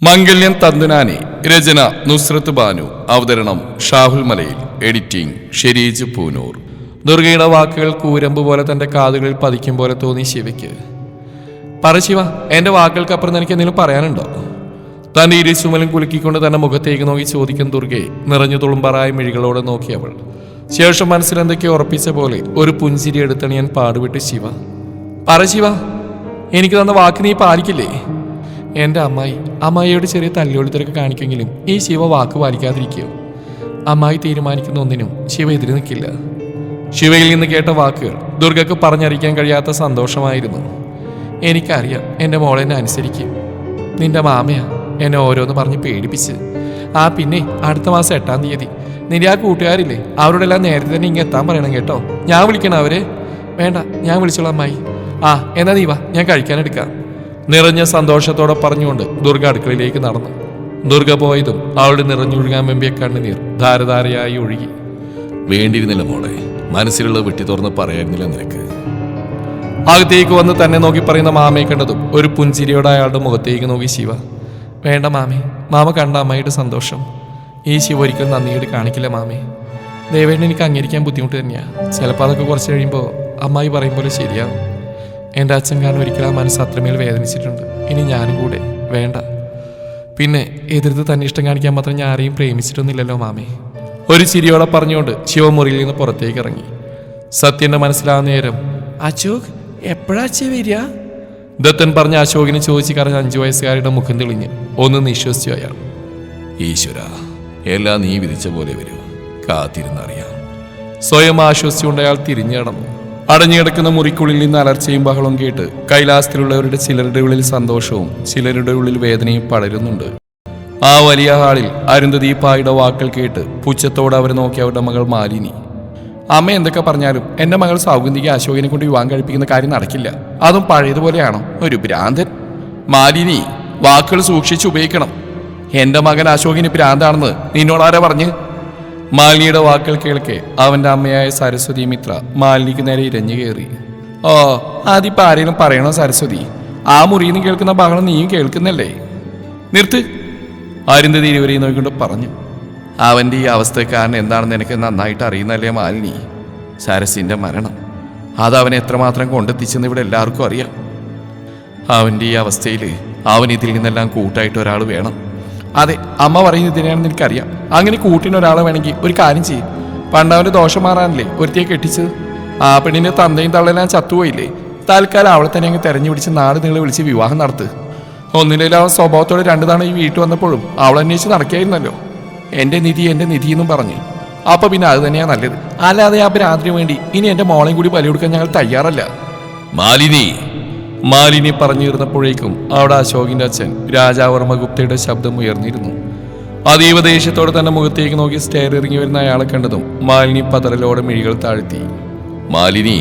മംഗല്യം തന്തുനാനി. രചന നുസ്രത്ത് ബാനു. അവതരണം ഷാഹുൽ മലയിൽ. എഡിറ്റിംഗ് ഷെരീജ് പൂനൂർ. ദുർഗയുടെ വാക്കുകൾ കൂരമ്പ് പോലെ തന്റെ കാതുകളിൽ പതിക്കും പോലെ തോന്നി ശിവയ്ക്ക്. പറ ശിവ, എന്റെ വാക്കുകൾക്കപ്പുറം എനിക്ക് എന്തെങ്കിലും പറയാനുണ്ടോ? തന്റെ ഇരുസുമലും കുലുക്കിക്കൊണ്ട് തന്നെ മുഖത്തേക്ക് നോക്കി ചോദിക്കുന്ന ദുർഗയെ നിറഞ്ഞു തുളുമ്പറായ മിഴികളോടെ നോക്കിയവൾ. ശേഷം മനസ്സിലെന്തൊക്കെ ഉറപ്പിച്ച പോലെ ഒരു പുഞ്ചിരി എടുത്തണിയാൻ പാടുവിട്ട് ശിവ. പറ ശിവ, എനിക്ക് തന്ന വാക്ക് നീ പാലിക്കില്ലേ? എൻ്റെ അമ്മായിയോട് ചെറിയ തല്ലുകൊളുത്തിരക്ക് കാണിക്കുമെങ്കിലും ഈ ശിവ വാക്ക് പാലിക്കാതിരിക്കുമോ? അമ്മായി തീരുമാനിക്കുന്ന ഒന്നിനും ശിവ എതിര് നിൽക്കില്ല. ശിവയിൽ നിന്ന് കേട്ട വാക്കുകൾ ദുർഗക്ക് പറഞ്ഞറിയിക്കാൻ കഴിയാത്ത സന്തോഷമായിരുന്നു. എനിക്കറിയാം എൻ്റെ മോളെ എന്നെ അനുസരിക്കും. നിന്റെ മാമയാ എന്നെ ഓരോന്ന് പറഞ്ഞ് പേടിപ്പിച്ച്. പിന്നെ അടുത്ത മാസം 8-ാം തീയതി നിന്റെ ആ കൂട്ടുകാരില്ലേ, അവരോടെല്ലാം നേരത്തെ തന്നെ ഇങ്ങ് എത്താൻ പറയണം കേട്ടോ. ഞാൻ വിളിക്കണം അവരെ? വേണ്ട, ഞാൻ വിളിച്ചോളാം അമ്മായി. എന്നാ നീ വാ, ഞാൻ കഴിക്കാനെടുക്കാം. നിറഞ്ഞ സന്തോഷത്തോടെ പറഞ്ഞുകൊണ്ട് ദുർഗ അടുക്കളയിലേക്ക് നടന്നു. ദുർഗ പോയതും അവളുടെ നിറഞ്ഞൊഴുകാൻ വെമ്പിയ കണ്ണുനീർ ധാരധാരയായി ഒഴുകി. വേണ്ടിയിരുന്നില്ല മോളെ, മനസ്സിലുള്ള വെട്ടി തുറന്ന് പറയായിരുന്നില്ല നിനക്ക്. അകത്തേക്ക് വന്ന് തന്നെ നോക്കി പറയുന്ന മാമയെ കണ്ടതും ഒരു പുഞ്ചിരിയോടെ അയാളുടെ മുഖത്തേക്ക് നോക്കി ശിവ. വേണ്ട മാമേ, മാമ കണ്ട അമ്മയുടെ സന്തോഷം ഈ ശിവ ഒരിക്കലും നന്ദിയോട് കാണിക്കില്ല മാമേ. ദയവേണ്ട, എനിക്ക് അംഗീകരിക്കാൻ ബുദ്ധിമുട്ട് തന്നെയാണ്. ചിലപ്പോൾ അതൊക്കെ കുറച്ച് കഴിയുമ്പോൾ അമ്മായി പറയും പോലെ ശരിയാവും. എൻ്റെ അച്ഛൻ കാരണം ഒരിക്കലും ആ മനസ്സ് അത്രമേൽ വേദനിച്ചിട്ടുണ്ട്. ഇനി ഞാനും കൂടെ വേണ്ട. പിന്നെ എതിർത്ത് തന്നെ ഇഷ്ടം കാണിക്കാൻ മാത്രം ഞാൻ ആരെയും പ്രേമിച്ചിട്ടൊന്നുമില്ലല്ലോ മാമേ. ഒരു ചിരിയോടെ പറഞ്ഞുകൊണ്ട് ശിവമുറിയിൽ നിന്ന് പുറത്തേക്ക് ഇറങ്ങി. സത്യന്റെ മനസ്സിലാവുന്ന നേരം അശോക് എപ്പോഴാ അച്ഛ വരിക? ദത്തൻ പറഞ്ഞ അശോകിനെ ചോദിച്ച് കറഞ്ഞ 5 വയസ്സുകാരുടെ മുഖം തെളിഞ്ഞ് ഒന്ന് നിശ്വസിച്ചു അയാൾ. ഈശ്വര, എല്ലാം നീ വിധിച്ച പോലെ വരൂ, കാത്തിരുന്നറിയാം. സ്വയം ആശ്വസിച്ചുകൊണ്ട് അയാൾ തിരിഞ്ഞു കടന്നു. അടഞ്ഞുകിടക്കുന്ന മുറിക്കുള്ളിൽ നിന്ന് അലർച്ചയും ബഹളവും കേട്ട് കൈലാസത്തിലുള്ളവരുടെ ചിലരുടെ ഉള്ളിൽ സന്തോഷവും ചിലരുടെ ഉള്ളിൽ വേദനയും പടരുന്നുണ്ട്. ആ വലിയ ഹാളിൽ അരുന്ധതി പായുടെ വാക്കുകൾ കേട്ട് പുച്ഛത്തോടെ അവരെ നോക്കി അവരുടെ മകൾ മാലിനി. അമ്മ എന്തൊക്കെ പറഞ്ഞാലും എൻ്റെ മകൾ സൗഗന്ധിക അശോകിനെ കൊണ്ട് വിവാഹം കഴിപ്പിക്കുന്ന കാര്യം നടക്കില്ല. അതും പഴയതുപോലെയാണോ? ഒരു ഭ്രാന്തൻ. മാലിനി, വാക്കുകൾ സൂക്ഷിച്ച് ഉപയോഗിക്കണം. എൻ്റെ മകൻ അശോകിന് ഭ്രാന്താണെന്ന് നിന്നോടാരാ പറഞ്ഞ്? മാലിനിയുടെ വാക്കുകൾ കേൾക്കെ അവന്റെ അമ്മയായ സരസ്വതി മിത്ര മാലിനിക്ക് നേരെ ഇരഞ്ഞു കയറി. അതിപ്പോ ആരെങ്കിലും പറയണോ സരസ്വതി? ആ മുറിയിൽ നിന്ന് കേൾക്കുന്ന ബഹളം നീയും കേൾക്കുന്നല്ലേ? നിർത്ത്, അരുന്ധതി ഇരുവരെയും നോക്കിക്കൊണ്ട് പറഞ്ഞു. അവന്റെ ഈ അവസ്ഥക്കാരൻ എന്താണെന്ന് എനിക്ക് നന്നായിട്ട് അറിയുന്നല്ലേ മാലിനി. സരസിന്റെ മരണം അത് അവനെ എത്രമാത്രം കൊണ്ടെത്തിച്ചെന്ന് ഇവിടെ എല്ലാവർക്കും അറിയാം. അവന്റെ ഈ അവസ്ഥയിൽ അവൻ ഇതിൽ നിന്നെല്ലാം കൂട്ടായിട്ട് ഒരാൾ വേണം. അതെ, അമ്മ പറയുന്നത് ഇതിനാണെന്ന് എനിക്കറിയാം. അങ്ങനെ കൂട്ടിന് ഒരാളെ വേണമെങ്കിൽ ഒരു കാര്യം ചെയ്യും. പണ്ടവന്റെ ദോഷം മാറാനല്ലേ ഒരുത്തിയെ കെട്ടിച്ചത്? ആ പെണ്ണിന്റെ തന്തയും തള്ളെല്ലാം ചത്തുപോയില്ലേ? തൽക്കാലം അവളെ തന്നെ അങ്ങ് തെരഞ്ഞു പിടിച്ച് നാട് നിങ്ങളെ വിളിച്ച് വിവാഹം നടത്ത്. ഒന്നിലും അവൻ സ്വഭാവത്തോടെ 2 തവണ ഈ വീട്ടിൽ വന്നപ്പോഴും അവൾ അന്വേഷിച്ച് നടക്കുകയായിരുന്നല്ലോ. എൻ്റെ നിധി എന്നും പറഞ്ഞു. അപ്പൊ പിന്നെ അത് തന്നെയാ നല്ലത്. അല്ലാതെ ആ ഭ്രാന്തിന് വേണ്ടി ഇനി എൻ്റെ മോളെയും കൂടി ബലി കൊടുക്കാൻ ഞങ്ങൾ തയ്യാറല്ല. മാലിനി പറഞ്ഞിരുന്നപ്പോഴേക്കും അവിടെ അശോകിന്റെ അച്ഛൻ രാജാവർമ്മ ഗുപ്തയുടെ ശബ്ദം ഉയർന്നിരുന്നു. അതീവ ദേഷ്യത്തോടെ തന്നെ മുഖത്തേക്ക് നോക്കി സ്റ്റെയർ ഇറങ്ങി വരുന്ന അയാളെ കണ്ടതും മാലിനി പതറലോടെ മിഴികൾ താഴ്ത്തി. മാലിനി,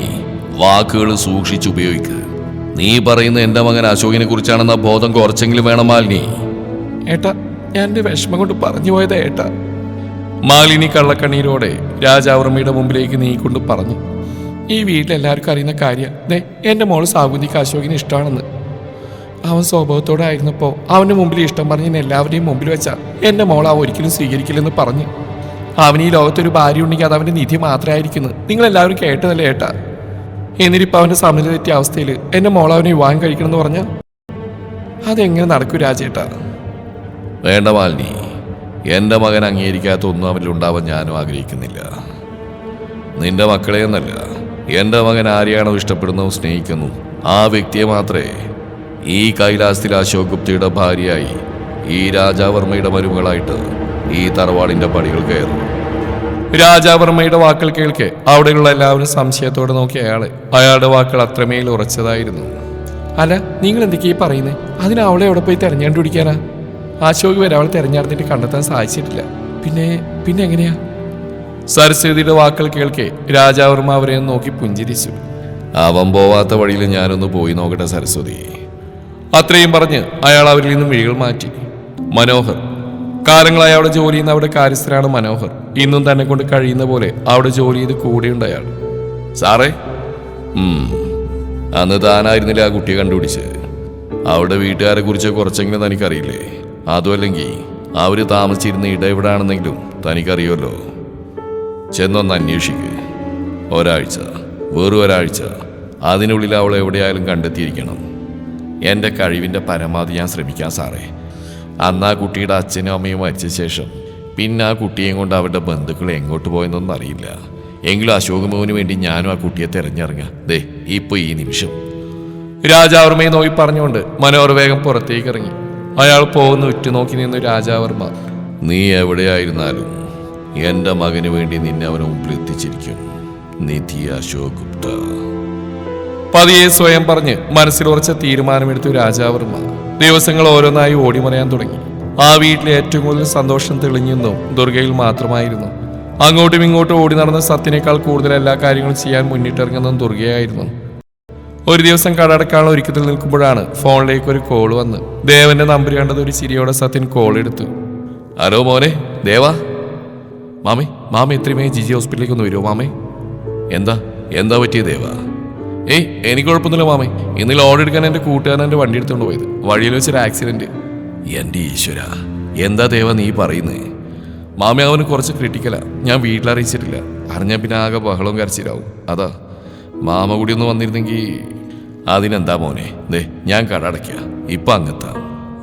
വാക്കുകൾ സൂക്ഷിച്ചുപയോഗിക്ക്. നീ പറയുന്ന എൻ്റെ മകൻ അശോകിനെ കുറിച്ചാണെന്ന ബോധം കുറച്ചെങ്കിലും വേണം മാലിനി. ഏട്ടാ, ഞാൻ എൻ്റെ വിഷമം കൊണ്ട് പറഞ്ഞു പോയതാ ഏട്ടാ. മാലിനി കള്ളക്കണ്ണീരോടെ രാജാവർമ്മയുടെ മുമ്പിലേക്ക് നീക്കൊണ്ട് പറഞ്ഞു. ഈ വീട്ടിലെല്ലാവർക്കും അറിയുന്ന കാര്യം എൻ്റെ മോള് സാഗുന്തിക്ക് അശോകിന് ഇഷ്ടമാണെന്ന്. അവൻ സ്വഭാവത്തോടെ ആയിരുന്നപ്പോൾ അവൻ്റെ മുമ്പിൽ ഇഷ്ടം പറഞ്ഞ് എല്ലാവരുടെയും മുമ്പിൽ വെച്ചാൽ എൻ്റെ മോൾ അവ ഒരിക്കലും സ്വീകരിക്കില്ലെന്ന് പറഞ്ഞു. അവന് ഈ ലോകത്തൊരു ഭാര്യ ഉണ്ടെങ്കിൽ അത് അവൻ്റെ നിധി മാത്രമായിരിക്കുന്നു. നിങ്ങളെല്ലാവരും കേട്ടതല്ലേ ഏട്ടാ? എന്നിട്ടിപ്പോൾ അവൻ്റെ സമനില തെറ്റിയ അവസ്ഥയിൽ എൻ്റെ മോൾ അവനെ വിവാഹം കഴിക്കണമെന്ന് പറഞ്ഞാൽ അതെങ്ങനെ നടക്കും രാജേട്ടാ? വേണ്ട മാലിനി, എൻ്റെ മകൻ അംഗീകരിക്കാത്ത ഒന്നും അവനിലുണ്ടാവാൻ ഞാനും ആഗ്രഹിക്കുന്നില്ല. നിന്റെ മക്കളെ എന്നല്ല, എൻ്റെ മകൻ ആരെയാണോ ഇഷ്ടപ്പെടുന്നതും സ്നേഹിക്കുന്നു ആ വ്യക്തിയെ മാത്രമേ ഈ കൈലാസത്തിൽ അശോക് ഗുപ്തയുടെ ഭാര്യയായി ഈ രാജാവർമ്മയുടെ മരുമകളായിട്ട് ഈ തറവാടിന്റെ പടികൾ കയറും. രാജാവർമ്മയുടെ വാക്കുകൾ കേൾക്കെ അവിടെയുള്ള എല്ലാവരും സംശയത്തോടെ നോക്കി അയാളുടെ വാക്കുകൾ അത്രമേൽ ഉറച്ചതായിരുന്നു. അല്ല, നിങ്ങൾ എന്തൊക്കെയാ പറയുന്നത്? അതിന് അവളെ എവിടെ പോയി തെരഞ്ഞുപിടിക്കാനാ? അശോക് വരെ അവളെ തെരഞ്ഞെടുത്തിട്ട് കണ്ടെത്താൻ സാധിച്ചിട്ടില്ല. പിന്നെ എങ്ങനെയാ? സരസ്വതിയുടെ വാക്കുകൾ കേൾക്കെ രാജാവർമ്മ അവരെ നോക്കി പുഞ്ചിരിച്ചു. അവൻ പോവാത്ത വഴിയിൽ ഞാനൊന്ന് പോയി നോക്കട്ടെ സരസ്വതി. അത്രയും പറഞ്ഞ് അയാൾ അവരിൽ നിന്നും മിഴികൾ മാറ്റി. മനോഹർ കാലങ്ങളായി അവിടെ ജോലി ചെയ്യുന്ന അവിടെ കാര്യസ്ഥനാണ് മനോഹർ. ഇന്നും തന്നെ കൊണ്ട് കഴിയുന്ന പോലെ അവിടെ ജോലി ചെയ്ത് കൂടെയുണ്ട് അയാൾ. സാറേ, അന്ന് താനായിരുന്നില്ല ആ കുട്ടിയെ കണ്ടുപിടിച്ച്? അവിടെ വീട്ടുകാരെ കുറിച്ച് കുറച്ചെങ്കിലും തനിക്കറിയില്ലേ? അതുമല്ലെങ്കിൽ അവർ താമസിച്ചിരുന്ന ഇട എവിടാണെന്നെങ്കിലും തനിക്കറിയുമല്ലോ. ചെന്നൊന്ന് അന്വേഷിക്കുക. ഒരാഴ്ച, വെറും ഒരാഴ്ച, അതിനുള്ളിൽ അവൾ എവിടെയായാലും കണ്ടെത്തിയിരിക്കണം. എൻ്റെ കഴിവിൻ്റെ പരമാവധി ഞാൻ ശ്രമിക്കാം സാറേ. അന്ന് ആ കുട്ടിയുടെ അച്ഛനും അമ്മയും മരിച്ച ശേഷം പിന്നെ ആ കുട്ടിയെയും കൊണ്ട് അവരുടെ ബന്ധുക്കൾ എങ്ങോട്ട് പോയെന്നൊന്നും അറിയില്ല. എങ്കിലും അശോക് മോഹന് വേണ്ടി ഞാനും ആ കുട്ടിയെ തിരഞ്ഞിറങ്ങാം. ദേ ഇപ്പോൾ ഈ നിമിഷം. രാജാവർമ്മയെ നോക്കി പറഞ്ഞുകൊണ്ട് മനോഹർ വേഗം പുറത്തേക്ക് ഇറങ്ങി. അയാൾ പോകുന്ന ഉറ്റുനോക്കി നിന്നു രാജാവർമ്മ. നീ എവിടെയായിരുന്നാലും എൻ്റെ മകന് വേണ്ടി നിന്നെ അവന് മുമ്പിൽ എത്തിച്ചിരിക്കും. നിധി അശോക് ഗുപ്ത. പതിയെ സ്വയം പറഞ്ഞ് മനസ്സിൽ ഉറച്ച തീരുമാനമെടുത്തു രാജാവർമ്മ. ദിവസങ്ങൾ ഓരോന്നായി ഓടിമറയാൻ തുടങ്ങി. ആ വീട്ടിലെ ഏറ്റവും കൂടുതൽ സന്തോഷം തെളിഞ്ഞെന്നും ദുർഗയിൽ മാത്രമായിരുന്നു. അങ്ങോട്ടും ഇങ്ങോട്ടും ഓടി നടന്ന സത്യനേക്കാൾ കൂടുതൽ എല്ലാ കാര്യങ്ങളും ചെയ്യാൻ മുന്നിട്ടിറങ്ങുന്നതും ദുർഗയായിരുന്നു. ഒരു ദിവസം കടടക്കാനുള്ള ഒരുക്കത്തിൽ നിൽക്കുമ്പോഴാണ് ഫോണിലേക്ക് ഒരു കോൾ വന്ന്. ദേവന്റെ നമ്പർ കണ്ടത് ഒരു ചിരിയോടെ സത്യൻ കോൾ എടുത്തു. ഹലോ മോനെ, ദേവാ. മാമ എത്രയുമേ ജിജി ഹോസ്പിറ്റലിലേക്ക് ഒന്ന് വരുമോ മാമേ? എന്താ പറ്റിയ ദേവാ? എനിക്ക് കുഴപ്പമൊന്നുമില്ല മാമേ. ഇന്നലെ ഓർഡർ എടുക്കാൻ എൻ്റെ കൂട്ടുകാരൻ എൻ്റെ വണ്ടി എടുത്തുകൊണ്ട് പോയത്. വഴിയിൽ വെച്ചൊരു ആക്സിഡന്റ്. എൻ്റെ ഈശ്വര, എന്താ ദേവാ നീ പറയുന്നേ? മാമി അവന് കുറച്ച് ക്രിട്ടിക്കലാ. ഞാൻ വീട്ടിലറിയിച്ചിട്ടില്ല. അറിഞ്ഞാൽ പിന്നെ ആകെ ബഹളവും കരച്ചിലാവും. അതാ. മാമ കൂടി ഒന്ന് വന്നിരുന്നെങ്കിൽ. അതിനെന്താ മോനെ, ദേ ഞാൻ കട അടയ്ക്കുക. ഇപ്പം അങ്ങെത്താം.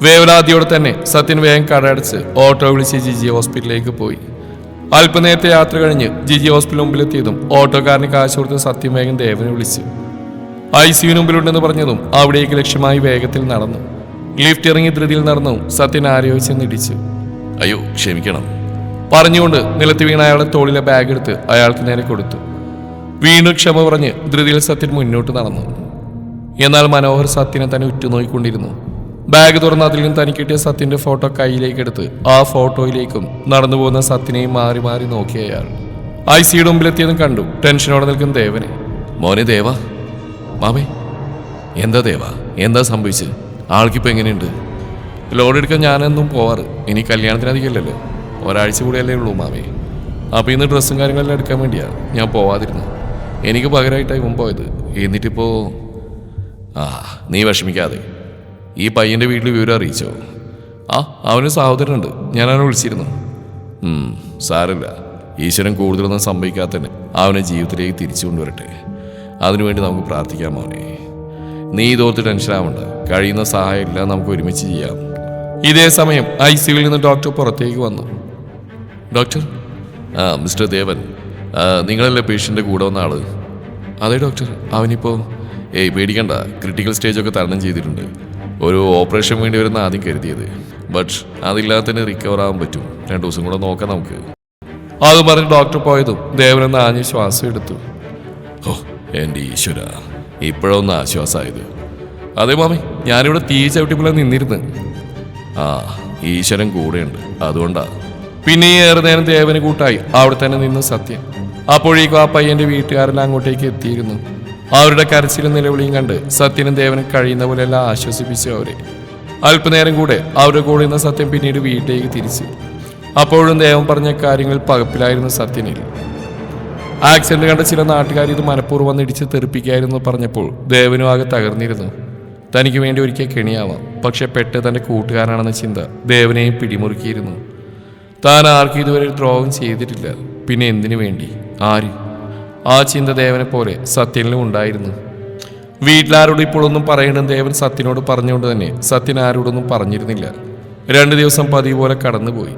വേവലാതിയോടെ തന്നെ സത്യൻ വേഗം കടയടച്ച് ഓട്ടോ വിളിച്ച് ജിജി ഹോസ്പിറ്റലിലേക്ക് പോയി. അല്പനേരത്തെ യാത്ര കഴിഞ്ഞ് ജിജി ഹോസ്പിറ്റൽ മുമ്പിലെത്തിയതും ഓട്ടോക്കാരന് കാശ് കൊടുത്ത് സത്യം വേഗം ദേവനെ വിളിച്ചു. ICU മുമ്പിലുണ്ടെന്ന് പറഞ്ഞതും അവിടേക്ക് ലക്ഷ്യമായി വേഗത്തിൽ നടന്നു. ലിഫ്റ്റ് ഇറങ്ങി ധൃതിയിൽ നടന്നു. സത്യൻ ആരെയോ ചെന്നിടിച്ചു. അയ്യോ ക്ഷമിക്കണം പറഞ്ഞുകൊണ്ട് നിലത്ത് വീണ അയാളുടെ തോളിലെ ബാഗ് എടുത്ത് അയാൾക്ക് നേരെ കൊടുത്തു. വീണ്ടും ക്ഷമ പറഞ്ഞ് ധൃതിയിൽ സത്യൻ മുന്നോട്ട് നടന്നു. എന്നാൽ മനോഹർ സത്യനെ തന്നെ ഉറ്റുനോക്കിക്കൊണ്ടിരുന്നു. ബാഗ് തുറന്ന് അതിൽ നിന്ന് തനിക്ക് കിട്ടിയ സത്യന്റെ ഫോട്ടോ കയ്യിലേക്ക് എടുത്ത് ആ ഫോട്ടോയിലേക്കും നടന്നു പോകുന്ന സത്യനെയും മാറി മാറി നോക്കിയ അയാൾ ICUയുടെ മുമ്പിലെത്തിയതും കണ്ടു ടെൻഷനോടെ നിൽക്കുന്ന ദേവനെ. മോനെ ദേവാ. മാമേ എന്താ ദേവാ, എന്താ സംഭവിച്ചത്? ആൾക്കിപ്പോൾ എങ്ങനെയുണ്ട്? ലോഡ് എടുക്കാൻ ഞാനെന്നും പോവാറ്. ഇനി കല്യാണത്തിനധികമല്ലല്ലോ, ഒരാഴ്ച കൂടിയല്ലേ ഉള്ളൂ മാമേ. അപ്പോൾ ഇന്ന് ഡ്രസ്സും കാര്യങ്ങളെല്ലാം എടുക്കാൻ വേണ്ടിയാണ് ഞാൻ പോവാതിരുന്നത്. എനിക്ക് പകരമായിട്ടായി മുമ്പ് പോയത്. എന്നിട്ടിപ്പോൾ നീ വിഷമിക്കാതെ. ഈ പയ്യൻ്റെ വീട്ടിൽ വിവരം അറിയിച്ചോ? അവന് സഹോദരനുണ്ട്. ഞാൻ അവനെ വിളിച്ചിരുന്നു. സാരമില്ല, ഈശ്വരൻ കൂടുതലൊന്നും സംഭവിക്കാത്തന്നെ അവനെ ജീവിതത്തിലേക്ക് തിരിച്ചു കൊണ്ടുവരട്ടെ. അതിനുവേണ്ടി നമുക്ക് പ്രാർത്ഥിക്കാം മോനെ. നീ ഇതോർത്ത് ടെൻഷനാവണ്ട. കഴിയുന്ന സഹായം എല്ലാം നമുക്ക് ഒരുമിച്ച് ചെയ്യാം. ഇതേ സമയം ICUവിൽ നിന്ന് ഡോക്ടർ പുറത്തേക്ക് വന്നു. ഡോക്ടർ. മിസ്റ്റർ ദേവൻ, നിങ്ങളല്ലേ പേഷ്യൻ്റെ കൂടെ വന്ന ആള്? അതെ ഡോക്ടർ. അവനിപ്പോൾ പേടിക്കണ്ട, ക്രിട്ടിക്കൽ സ്റ്റേജൊക്കെ തരണം ചെയ്തിട്ടുണ്ട്. ഒരു ഓപ്പറേഷൻ വേണ്ടി വരുന്ന ആദ്യം കരുതിയത്. ബട്ട് അതില്ലാതെ തന്നെ റിക്കവർ ആവാൻ പറ്റും. 2 ദിവസം കൂടെ നോക്കാം നമുക്ക്. അത് പറഞ്ഞ് ഡോക്ടർ പോയതും ദേവനെന്ന് ആഞ്ഞ് ശ്വാസം എടുത്തു. എൻ്റെ ഈശ്വര, ഇപ്പോഴൊന്ന് ആശ്വാസമായത്. അതെ മാമി, ഞാനിവിടെ തീ ചവിട്ടിപ്പിള്ള നിന്നിരുന്ന്. ഈശ്വരൻ കൂടെയുണ്ട്, അതുകൊണ്ടാ. പിന്നെ ഏറെ നേരം ദേവന് കൂട്ടായി അവിടെ തന്നെ നിന്ന് സത്യം. അപ്പോഴേക്കും ആ പയ്യന്റെ വീട്ടുകാരെല്ലാം അങ്ങോട്ടേക്ക് എത്തിയിരുന്നു. അവരുടെ കരച്ചിലും നിലവിളിയും കണ്ട് സത്യനും ദേവനും കഴിയുന്ന പോലെല്ലാം ആശ്വസിപ്പിച്ചു അവരെ. അല്പനേരം കൂടെ അവരുടെ കൂടെ നിന്ന് സത്യം പിന്നീട് വീട്ടിലേക്ക് തിരിച്ചു. അപ്പോഴും ദേവൻ പറഞ്ഞ കാര്യങ്ങൾ പകപ്പിലായിരുന്നു സത്യനിൽ. ആക്സിഡന്റ് കണ്ട ചില നാട്ടുകാർ ഇത് മനഃപൂർവ്വം വന്ന് ഇടിച്ച് തെറിപ്പിക്കായിരുന്നു പറഞ്ഞപ്പോൾ ദേവനും ആകെ തകർന്നിരുന്നു. തനിക്ക് വേണ്ടി ഒരിക്കൽ കെണിയാവാം, പക്ഷെ പെട്ട് തൻ്റെ കൂട്ടുകാരാണെന്ന ചിന്ത ദേവനെയും പിടിമുറുക്കിയിരുന്നു. താൻ ആർക്കും ഇതുവരെ ദ്രോഹം ചെയ്തിട്ടില്ല, പിന്നെ എന്തിനു വേണ്ടി, ആര്? ആ ചിന്ത ദേവനെ പോലെ സത്യനിലും ഉണ്ടായിരുന്നു. വീട്ടിലാരോടും ഇപ്പോഴൊന്നും പറയണമെന്ന് ദേവൻ സത്യനോട് പറഞ്ഞുകൊണ്ട് തന്നെ സത്യൻ ആരോടൊന്നും പറഞ്ഞിരുന്നില്ല. 2 ദിവസം പതിവ് പോലെ കടന്നുപോയി.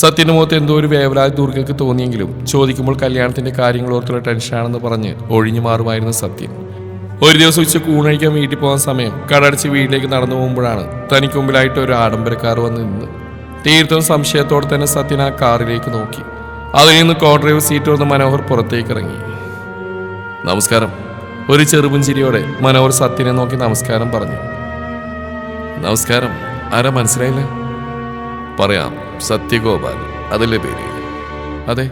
സത്യന്റെ മുഖത്ത് എന്തോ ഒരു വേവലാതി ദുർഗയ്ക്ക് തോന്നിയെങ്കിലും ചോദിക്കുമ്പോൾ കല്യാണത്തിന്റെ കാര്യങ്ങൾ ഓർത്തുള്ള ടെൻഷനാണെന്ന് പറഞ്ഞ് ഒഴിഞ്ഞു മാറുമായിരുന്നു സത്യൻ. ഒരു ദിവസം ഉച്ചക്ക് ഊണഴിക്കാൻ വീട്ടിൽ പോകാൻ സമയം കടടച്ച് വീട്ടിലേക്ക് നടന്നു പോകുമ്പോഴാണ് തനിക്ക് മുമ്പിലായിട്ട് ഒരു ആഡംബരക്കാർ വന്ന് നിന്ന്. തീർത്തും സംശയത്തോടെ തന്നെ സത്യൻ ആ കാറിലേക്ക് നോക്കി. അതിൽ നിന്ന് കോ ഡ്രൈവർ സീറ്റ് വന്ന് മനോഹർ പുറത്തേക്ക് ഇറങ്ങി. നമസ്കാരം. ഒരു ചെറുപുഞ്ചിരിയോടെ മനോഹർ സത്യനെ നോക്കി നമസ്കാരം പറഞ്ഞു. നമസ്കാരം. ആരാ മനസ്സിലായില്ല? പറയാം, സത്യഗോപാൽ, അതല്ലേ പേര്? അതെ.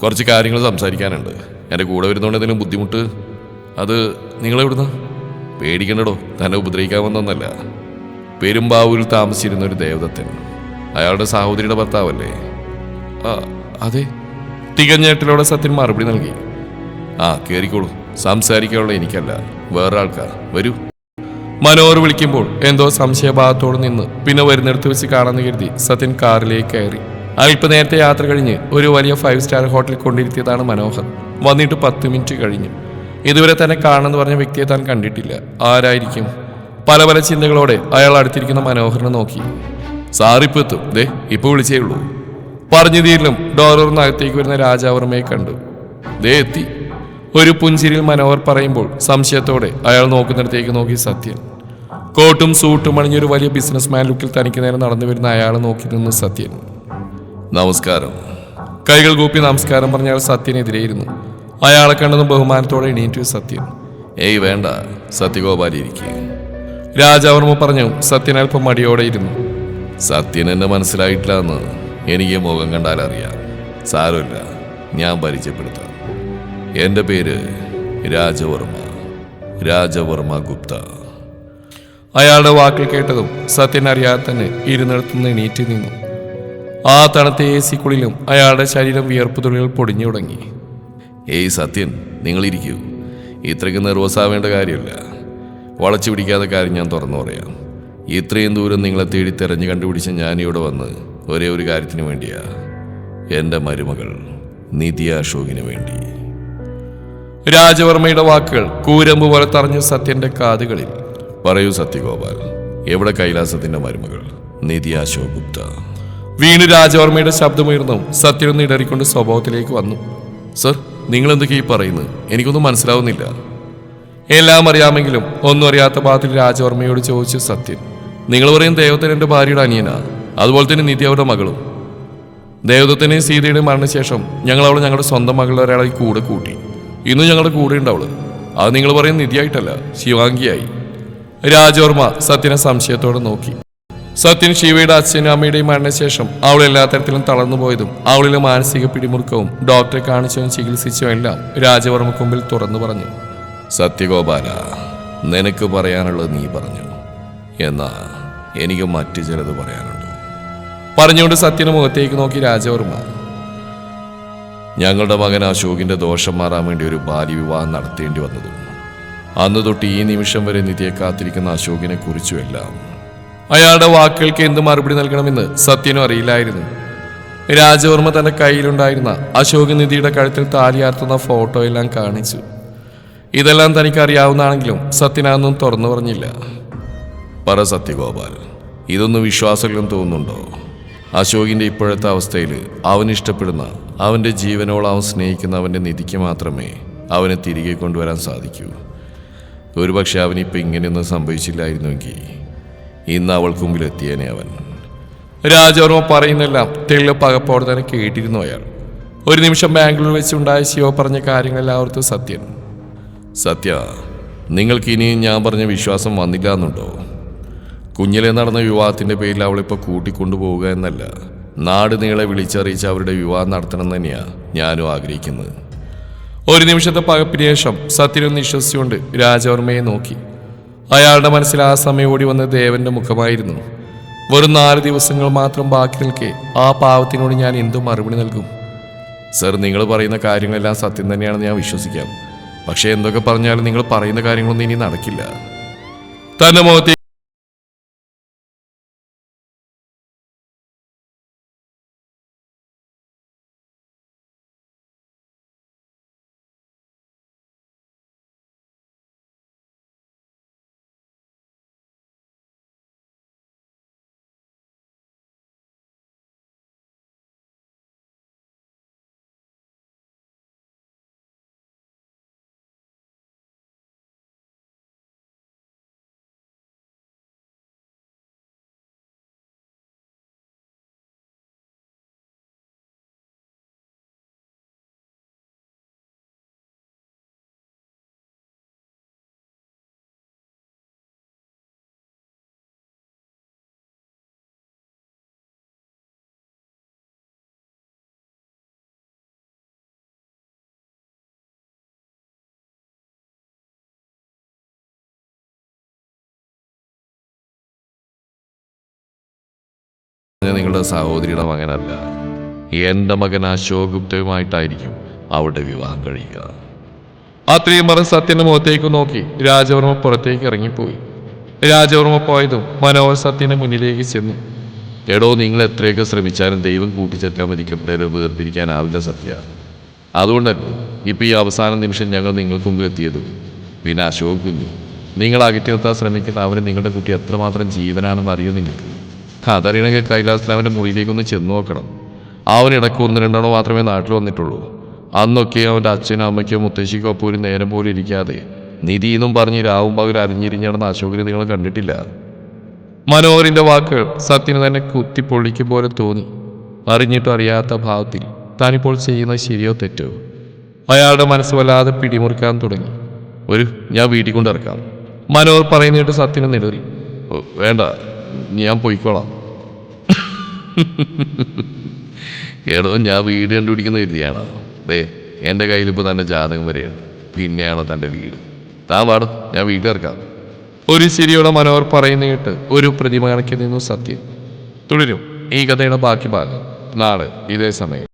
കുറച്ച് കാര്യങ്ങൾ സംസാരിക്കാനുണ്ട്. എൻ്റെ കൂടെ വരുന്നതുകൊണ്ട് എന്തെങ്കിലും ബുദ്ധിമുട്ട്? അത് നിങ്ങളെവിടുന്ന? പേടിക്കണ്ടടോ, തന്നെ ഉപദ്രവിക്കാമെന്നൊന്നല്ല. പെരുമ്പാവൂരിൽ താമസിച്ചിരുന്ന ഒരു ദേവദത്തൻ, അയാളുടെ സഹോദരിയുടെ ഭർത്താവല്ലേ? അതെ. തികഞ്ഞേട്ടിലൂടെ സത്യൻ മറുപടി നൽകി. കേറിക്കോളൂ. സംസാരിക്കാനുള്ള എനിക്കല്ല, വേറെ ആൾക്കാർ. വരൂ. മനോഹർ വിളിക്കുമ്പോൾ എന്തോ സംശയഭാവത്തോട് നിന്ന് പിന്നെ വരുന്നിടത്ത് വെച്ച് കാണാമെന്ന് കരുതി സത്യൻ കാറിലേക്ക് കയറി. അല്പനേരത്തെ യാത്ര കഴിഞ്ഞ് ഒരു വലിയ 5 സ്റ്റാർ ഹോട്ടലിൽ കൊണ്ടിരുത്തിയതാണ് മനോഹർ. വന്നിട്ട് 10 മിനിറ്റ് കഴിഞ്ഞു. ഇതുവരെ തന്നെ കാണുമെന്ന് പറഞ്ഞ വ്യക്തിയെ താൻ കണ്ടിട്ടില്ല. ആരായിരിക്കും? പല പല ചിന്തകളോടെ അയാൾ അടുത്തിരിക്കുന്ന മനോഹറിനെ നോക്കി. സാറിപ്പോൾ എത്തും, ദേ ഇപ്പോൾ വിളിച്ചേ ഉള്ളൂ. പറഞ്ഞു തീരിലും ഡോറിനകത്തേക്ക് വരുന്ന രാജാവർമ്മയെ കണ്ടു. ദേ എത്തി. ഒരു പുഞ്ചിരിയിൽ മനോഹർ പറയുമ്പോൾ സംശയത്തോടെ അയാൾ നോക്കുന്നിടത്തേക്ക് നോക്കി സത്യൻ. കോട്ടും സൂട്ടും അണിഞ്ഞൊരു വലിയ ബിസിനസ്മാൻ ലുക്കിൽ തനിക്ക് നേരെ നടന്നു വരുന്ന അയാളെ നോക്കി നിന്ന് സത്യൻ. നമസ്കാരം. കൈകൾ കൂപ്പി നമസ്കാരം പറഞ്ഞ അയാൾ സത്യനെതിരെയിരുന്നു. അയാളെ കണ്ടതും ബഹുമാനത്തോടെ എണീറ്റു സത്യൻ. ഏയ് വേണ്ട, സത്യഗോപാൽ ഇരിക്കുക. രാജാവർമ്മ പറഞ്ഞു. സത്യൻ അല്പം മടിയോടെ ഇരുന്നു. സത്യൻ എന്നെ മനസ്സിലായിട്ടില്ല എന്ന് എനിക്ക് മുഖം കണ്ടാൽ അറിയാം. സാരമില്ല, ഞാൻ പരിചയപ്പെടുത്താം. എൻ്റെ പേര് രാജവർമ്മ, രാജവർമ്മ ഗുപ്ത. അയാളുടെ വാക്കിൽ കേട്ടതും സത്യൻ അറിയാതെ തന്നെ ഇരുന്നിടത്തുനിന്ന് എണീറ്റ് നിന്നു. ആ തണുത്ത AC കുളിലും അയാളുടെ ശരീരം വിയർപ്പ് തുള്ളികൾ പൊടിഞ്ഞു തുടങ്ങി. ഏയ് സത്യൻ, നിങ്ങളിരിക്കൂ. ഇത്രയ്ക്ക് നെർവസാവേണ്ട കാര്യമില്ല. വളച്ചു പിടിക്കാത്ത കാര്യം ഞാൻ തുറന്നു പറയാം. ഇത്രയും ദൂരം നിങ്ങളെ തേടി തെരഞ്ഞു കണ്ടുപിടിച്ച ഞാനിവിടെ വന്ന് ഒരേ ഒരു കാര്യത്തിന് വേണ്ടിയാ. എൻ്റെ മരുമകൾ നിധി അശോകിന് വേണ്ടി. രാജവർമ്മയുടെ വാക്കുകൾ കൂരമ്പ് പോലെ തറഞ്ഞു സത്യന്റെ കാതുകളിൽ. പറയൂ സത്യഗോപാൽ, എവിടെ കൈലാസത്തിന്റെ മരുമകൾ നിധി അശോക് ഗുപ്ത? വീണ്ടും രാജവർമ്മയുടെ ശബ്ദമുയർന്നു. സത്യനൊന്ന് ഇടറിക്കൊണ്ട് സ്വഭാവത്തിലേക്ക് വന്നു. സർ, നിങ്ങൾ എന്തൊക്കെയാ ഈ പറയുന്നത്? എനിക്കൊന്നും മനസ്സിലാവുന്നില്ല. എല്ലാം അറിയാമെങ്കിലും ഒന്നും അറിയാത്ത ഭാഗത്തിൽ രാജവർമ്മയോട് ചോദിച്ചു സത്യൻ. നിങ്ങൾ പറയും ദേവതൻ എൻ്റെ ഭാര്യയുടെ അനിയനാ, അതുപോലെ തന്നെ നിധി അവരുടെ മകളും. ദേവദത്തിന്റെയും സീതയുടെയും മരണശേഷം ഞങ്ങൾ അവളെ ഞങ്ങളുടെ സ്വന്തം മകളുടെ ഒരാളെ കൂടെ കൂട്ടി. ഇന്നും ഞങ്ങളുടെ കൂടെ ഉണ്ട് അവള്. അത് നിങ്ങൾ പറയുന്ന നിധിയായിട്ടല്ല, ശിവാംഗിയായി. രാജവർമ്മ സത്യനെ സംശയത്തോടെ നോക്കി. സത്യൻ ശിവയുടെ അച്ഛനും അമ്മയുടെയും മരണശേഷം അവൾ എല്ലാ തരത്തിലും തളർന്നു പോയതും അവളിലെ മാനസിക പിടിമുറുക്കവും ഡോക്ടറെ കാണിച്ചതും ചികിത്സിച്ചതും എല്ലാം രാജവർമ്മക്ക് മുമ്പിൽ തുറന്നു പറഞ്ഞു. സത്യഗോപാല, നിനക്ക് പറയാനുള്ളത് നീ പറഞ്ഞു. എന്നാ എനിക്ക് മറ്റു ചിലത് പറയാനുണ്ട്. പറഞ്ഞുകൊണ്ട് സത്യന് മുഖത്തേക്ക് നോക്കി രാജവർമ്മ. ഞങ്ങളുടെ മകൻ അശോകിന്റെ ദോഷം മാറാൻ വേണ്ടി ഒരു ബാല്യവിവാഹം നടത്തേണ്ടി വന്നതും അന്ന് തൊട്ട് ഈ നിമിഷം വരെ നിധിയെ കാത്തിരിക്കുന്ന അശോകിനെ കുറിച്ചുമെല്ലാം. അയാളുടെ വാക്കുകൾക്ക് എന്ത് മറുപടി നൽകണമെന്ന് സത്യനും അറിയില്ലായിരുന്നു. രാജവർമ്മ തന്റെ കയ്യിലുണ്ടായിരുന്ന അശോക് നിധിയുടെ കഴുത്തിൽ താലിയാർത്തുന്ന ഫോട്ടോ എല്ലാം കാണിച്ചു. ഇതെല്ലാം തനിക്ക് അറിയാവുന്നതാണെങ്കിലും സത്യനൊന്നും തുറന്നു പറഞ്ഞില്ല. പറ സത്യഗോപാൽ, ഇതൊന്നും വിശ്വാസങ്ങളും തോന്നുന്നുണ്ടോ? അശോകിന്റെ ഇപ്പോഴത്തെ അവസ്ഥയിൽ അവൻ ഇഷ്ടപ്പെടുന്ന, അവന്റെ ജീവനോളം അവൻ സ്നേഹിക്കുന്ന അവന്റെ നിധിക്ക് മാത്രമേ അവനെ തിരികെ കൊണ്ടുവരാൻ സാധിക്കൂ. ഒരുപക്ഷെ അവനിപ്പോൾ ഇങ്ങനെയൊന്നും സംഭവിച്ചില്ലായിരുന്നുവെങ്കിൽ ഇന്ന് അവൾക്ക് മുമ്പിൽ എത്തിയേനെ അവൻ. രാജവർമ്മ പറയുന്നെല്ലാം തെളിവ് പകപ്പോടെ തന്നെ കേട്ടിരുന്നു അയാൾ. ഒരു നിമിഷം ബാംഗ്ലൂർ വെച്ചുണ്ടായ ശിവ പറഞ്ഞ കാര്യങ്ങളെല്ലാം ഓർത്തു സത്യൻ. സത്യ, നിങ്ങൾക്ക് ഇനിയും ഞാൻ പറഞ്ഞ വിശ്വാസം വന്നില്ല എന്നുണ്ടോ? കുഞ്ഞിലെ നടന്ന വിവാഹത്തിന്റെ പേരിൽ അവളിപ്പോൾ കൂട്ടിക്കൊണ്ടുപോവുക എന്നല്ല, നാട് നീളെ വിളിച്ചറിയിച്ച് അവരുടെ വിവാഹം നടത്തണം തന്നെയാണ് ഞാനും ആഗ്രഹിക്കുന്നത്. ഒരു നിമിഷത്തെ പകപ്പിന് ശേഷം സത്യനൊന്ന് വിശ്വസിച്ചുകൊണ്ട് രാജവർമ്മയെ നോക്കി. അയാളുടെ മനസ്സിൽ ആ സമയം ഓടി വന്ന ദേവന്റെ മുഖമായിരുന്നു. വെറും 4 ദിവസങ്ങൾ മാത്രം ബാക്കി നിൽക്കെ ആ പാവത്തിനോട് ഞാൻ എന്തു മറുപടി നൽകും? സർ, നിങ്ങൾ പറയുന്ന കാര്യങ്ങളെല്ലാം സത്യം തന്നെയാണെന്ന് ഞാൻ വിശ്വസിക്കാം. പക്ഷേ എന്തൊക്കെ പറഞ്ഞാലും നിങ്ങൾ പറയുന്ന കാര്യങ്ങളൊന്നും ഇനി നടക്കില്ല. തന്റെ മുഖത്തെ നിങ്ങളുടെ സഹോദരിയുടെ മകനല്ല, എൻ്റെ മകൻ അശോക് ഗുപ്തയുമായിട്ടായിരിക്കും അവരുടെ വിവാഹം കഴിയുക. അത്രയും പറഞ്ഞ് സത്യന്റെ മുഖത്തേക്ക് നോക്കി രാജവർമ്മ പുറത്തേക്ക് ഇറങ്ങിപ്പോയി. രാജവർമ്മ പോയതും മനോഹർ സത്യന്റെ മുന്നിലേക്ക് ചെന്നു. എടോ, നിങ്ങൾ എത്രയൊക്കെ ശ്രമിച്ചാലും ദൈവം കൂട്ടിച്ചേർക്കാൻ മരിക്കപ്പെട്ടവരെ വേർതിരിക്കാനാവില്ല സത്യ. അതുകൊണ്ടല്ലോ ഇപ്പം ഈ അവസാന നിമിഷം ഞങ്ങൾ നിങ്ങൾക്ക് മുമ്പ് എത്തിയത്. പിന്നെ അശോക് കുഞ്ഞു, നിങ്ങൾ അകറ്റി നിർത്താൻ ശ്രമിക്കുന്ന അവന് നിങ്ങളുടെ കുട്ടി എത്രമാത്രം ജീവനാണെന്ന് അറിയോ നിങ്ങൾക്ക്? അതറിയണമെങ്കിൽ കൈലാസത്തിൽ അവൻ്റെ മുറിയിലേക്കൊന്ന് ചെന്ന് നോക്കണം. അവനിടയ്ക്ക് 1-2 മാത്രമേ നാട്ടിൽ വന്നിട്ടുള്ളൂ. അന്നൊക്കെ അവൻ്റെ അച്ഛനും അമ്മയ്ക്കോ മുത്തശ്ശിക്കോ ഒപ്പം ഒരു നേരം പോലും ഇരിക്കാതെ നിധിയെന്നും പറഞ്ഞ് രാവും പകൽ അരിഞ്ഞിരിഞ്ഞടന്ന അശോകിനെ നിങ്ങൾ കണ്ടിട്ടില്ല. മനോഹറിന്റെ വാക്കുകൾ സത്യന് തന്നെ കുത്തിപ്പൊള്ളിക്കും പോലെ തോന്നി. അറിഞ്ഞിട്ടും അറിയാത്ത ഭാവത്തിൽ താനിപ്പോൾ ചെയ്യുന്നത് ശരിയോ തെറ്റോ? അയാളുടെ മനസ്സ് വല്ലാതെ പിടിമുറുക്കാൻ തുടങ്ങി. ഞാൻ വീട്ടിൽ കൊണ്ടിറക്കാം. മനോഹർ പറയുന്നിട്ട് സത്യന് നിലറി. വേണ്ട, ഞാൻ പോയിക്കോളാം. എടോ, ഞാൻ വീട് കണ്ടുപിടിക്കുന്ന രീതിയാണ്. എൻ്റെ കയ്യിലിപ്പോൾ തൻ്റെ ജാതകം വരെയാണ്. പിന്നെയാണോ തൻ്റെ വീട്? താൻ പാടും, ഞാൻ വീട്ടിലിറക്കാം. ഒരു ചിരിയോടെ മനോഹർ പറയുന്ന കേട്ട് ഒരു പ്രതിമ കണക്കി നിന്നു സത്യൻ. തുടരും ഈ കഥയുടെ ബാക്കി ഭാഗം നാളെ ഇതേ സമയം.